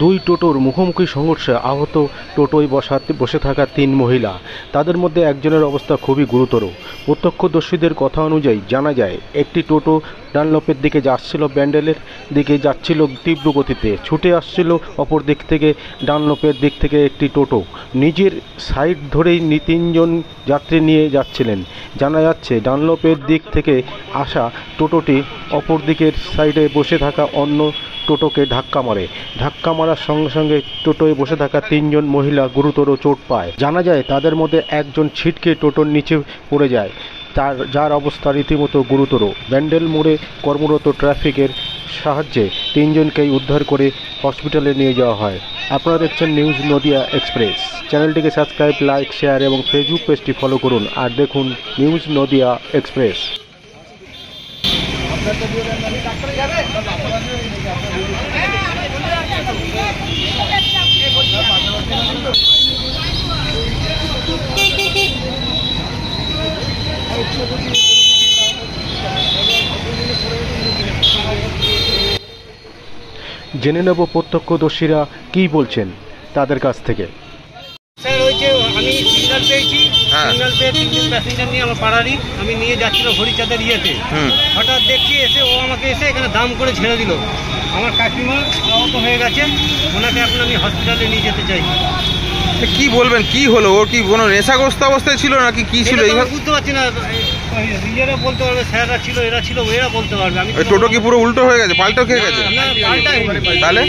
দুই টোটোর মুখোমুখি সংঘর্ষে আহত টোটোয় বসে থাকা ৩ মহিলা। তাদের মধ্যে একজনের অবস্থা খুবই গুরুতর। প্রত্যক্ষদর্শীদের কথা অনুযায়ী জানা যায়, একটি টোটো ডানলপের দিকে যাচ্ছিল, ব্যান্ডেলের দিকে যাচ্ছিল তীব্র গতিতে। ছুটে আসছিল অপর দিক থেকে ডানলপের দিক থেকে একটি টোটো। নিজের সাইড ধরেই ৩ জন যাত্রী নিয়ে যাচ্ছিলেন। জানা যাচ্ছে, ডানলপের দিক থেকে আসা টোটোটি অপর দিকের সাইডে বসে থাকা অন্য টোটোকে ধাক্কা মারে। ধাক্কা মারার সঙ্গে সঙ্গে টোটোয় বসে থাকা ৩ জন মহিলা গুরুতর চোট পায়। জানা যায়, তাদের মধ্যে একজন ছিটকে টোটোর নিচে পড়ে যায়, যার অবস্থা রীতিমতো গুরুতর। ব্যান্ডেল মোড়ে কর্মরত ট্রাফিকের সাহায্যে ৩ জনকেই উদ্ধার করে হসপিটালে নিয়ে যাওয়া হয়। আপনারা দেখছেন নিউজ নদিয়া এক্সপ্রেস। চ্যানেলটিকে সাবস্ক্রাইব, লাইক, শেয়ার এবং ফেসবুক পেজটি ফলো করুন। আর দেখুন নিউজ নদিয়া এক্সপ্রেস। জেনে নেব প্রত্যক্ষদর্শীরা কি বলছেন তাদের কাছ থেকে। স্যার, ওই যে আমি সিগন্যাল পেয়েছি, সিগন্যাল পেয়ে ৩ জন প্যাসেঞ্জার নিয়ে আমার পাড়ারই আমি নিয়ে যাচ্ছিল হরিচাঁদের ইয়েতে। হঠাৎ দেখছি এসে ও আমাকে এসে এখানে দাম করে ছেড়ে দিল। আমার কাকিমা আহত হয়ে গেছে, ওনাকে এখন আমি হসপিটালে নিয়ে যেতে চাই। কি বলবেন, কি হলো? ওর কি কোনো নেশাগ্রস্ত অবস্থায় ছিল নাকি কি ছিল? বুঝতে পারছি না, ইয়েরা বলতে পারবে, স্যাররা ছিল, এরা ছিল, এরা বলতে পারবে। আমি টোটো কি পুরো উল্টো হয়ে গেছে, পাল্টো খেয়ে গেছে? তাহলে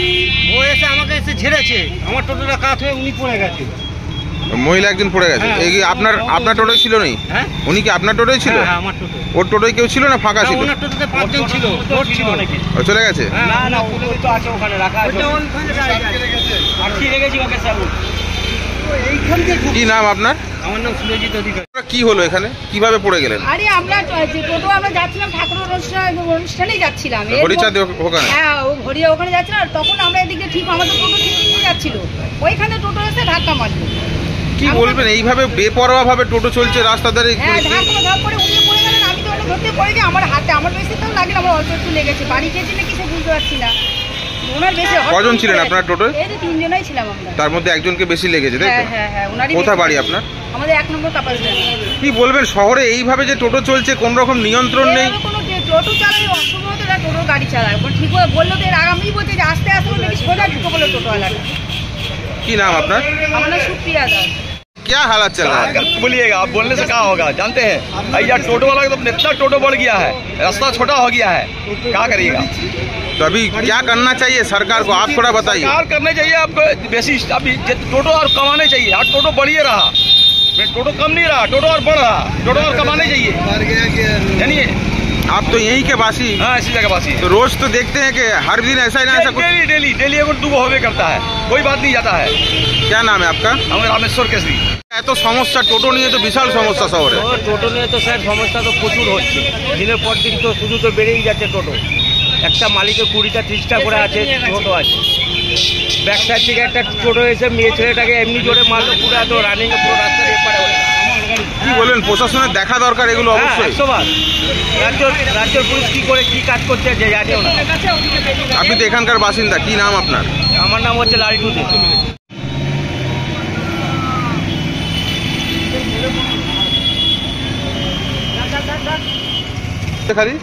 ও এসে আমাকে এসে ঝেড়েছে, আমার টোটোটা কাত হয়ে উনি পড়ে গেছে। মহিলা একজন পড়ে গেছে। এই কি আপনার টোটোই ছিল? নেই, উনি কি আপনার টোটোই ছিল? হ্যাঁ, আমার টোটো। ওর টোটোয় কেউ ছিল না, ফাঁকা ছিল? ওনার টোটোতে 5 জন ছিল, লোড ছিল অনেকে। চলে গেছে? না না, ওগুলো তো আছে ওখানে রাখা আছে, ওখানে আটকে রেখেছি ওকে স্যার। এইখান থেকে কি নাম আপনার? আমার নাম সুরজিৎ অধিকারী। কি হলো এখানে, কিভাবে পড়ে গেলেন? আরে আমরা টোটো আমরা যাচ্ছিলাম, ঠাকুর অনুষ্ঠানেই যাচ্ছিলাম। হরিচাঁদে ওখানে? হ্যাঁ, ও হরিয়া ওখানে যাচ্ছিলাম। তখন আমরা এদিকে ঠিক আমাদের টোটো ঠিক নিয়ে যাচ্ছিল, ওইখানে টোটো এসে ধাক্কা মারলো। কি বলবেন, এইভাবে বেপরোয়া ভাবে টোটো চলছে রাস্তা ধারে? হ্যাঁ, ধাপ করে উঠে পড়ে গেলেন। আমি তো ওটা ধরতে পড়ে গিয়ে আমার হাতে, আমার বেশি তো লাগে না, আমার অল্প একটু লেগেছে। বাড়ি খেয়েছি নাকি সে বুঝতে পারছি না। ওনার বেশি। কজন ছিলেন আপনার টোটোয়? এই যে 3 জনই ছিলাম আমরা। তার মধ্যে একজনকে বেশি লেগেছে, তাই তো? হ্যাঁ হ্যাঁ, ওনারই। কোথায় বাড়ি আপনার? আমাদের 1 নম্বর কাপাসডাঙ্গা। কি বলবেন, শহরে এইভাবে যে টোটো চলছে, কোন রকম নিয়ন্ত্রণ নেই? কোনো টোটো চালায় অসম্ভবত না, টোটো গাড়ি চালায়। ঠিক করে বললো তো, এর আগে আমি বলছি যে আস্তে আস্তে নাকি সোজা ঢুকে বললো টোটোওয়ালাটা। কি নাম আপনার? আমার নাম সুপ্রিয়া দাস। क्या हालत चल रहा है? बोलिएगा, आप बोलने से क्या होगा? जानते हैं यार, टोटो वाला तो इतना टोटो बढ़ गया है, रास्ता छोटा हो गया है, क्या करिएगा? तो अभी क्या करना चाहिए सरकार को, आप थोड़ा बताइए। सरकार करने चाहिए आपको बेसी, अभी टोटो और कमाने चाहिए। और टोटो बढ़िए रहा, टोटो कम नहीं रहा, टोटो और बढ़ रहा, टोटो और कमाने चाहिए। जानिए, आप तो यहीं के वासी? हाँ, इसी जगह वासी। तो रोज तो देखते हैं कि हर दिन ऐसा ही ना ऐसा कुछ? डेली एगो 2 होवे करता है, कोई बात नहीं जाता है। क्या नाम है आपका? हमें रामेश्वर केसरी। এত সমস্যা টোটো নিয়ে, তো বিশাল সমস্যা শহরে। টোটো নিয়ে তো স্যার সমস্যা তো প্রচুর হচ্ছে, দিনের পর দিন তো শুধু তো বেড়েই যাচ্ছে টোটো। একটা মালিকের 20টা 30টা করে আছে টোটো আছে। ব্যাক সাইড থেকে একটা টোটো এসে মেয়ে ছেলেটাকে এমনি জোরে মারলো, পুরো এত রানিং পুরো রাস্তার এপারে। কি বলেন, প্রশাসনের দেখা দরকার এগুলো অবশ্যই। রাজ্যের পুলিশ কি করে কি কাজ করছে যে জানিও না। আপনি তো এখানকার বাসিন্দা, কি নাম আপনার? আমার নাম হচ্ছে লালটু দে। খালি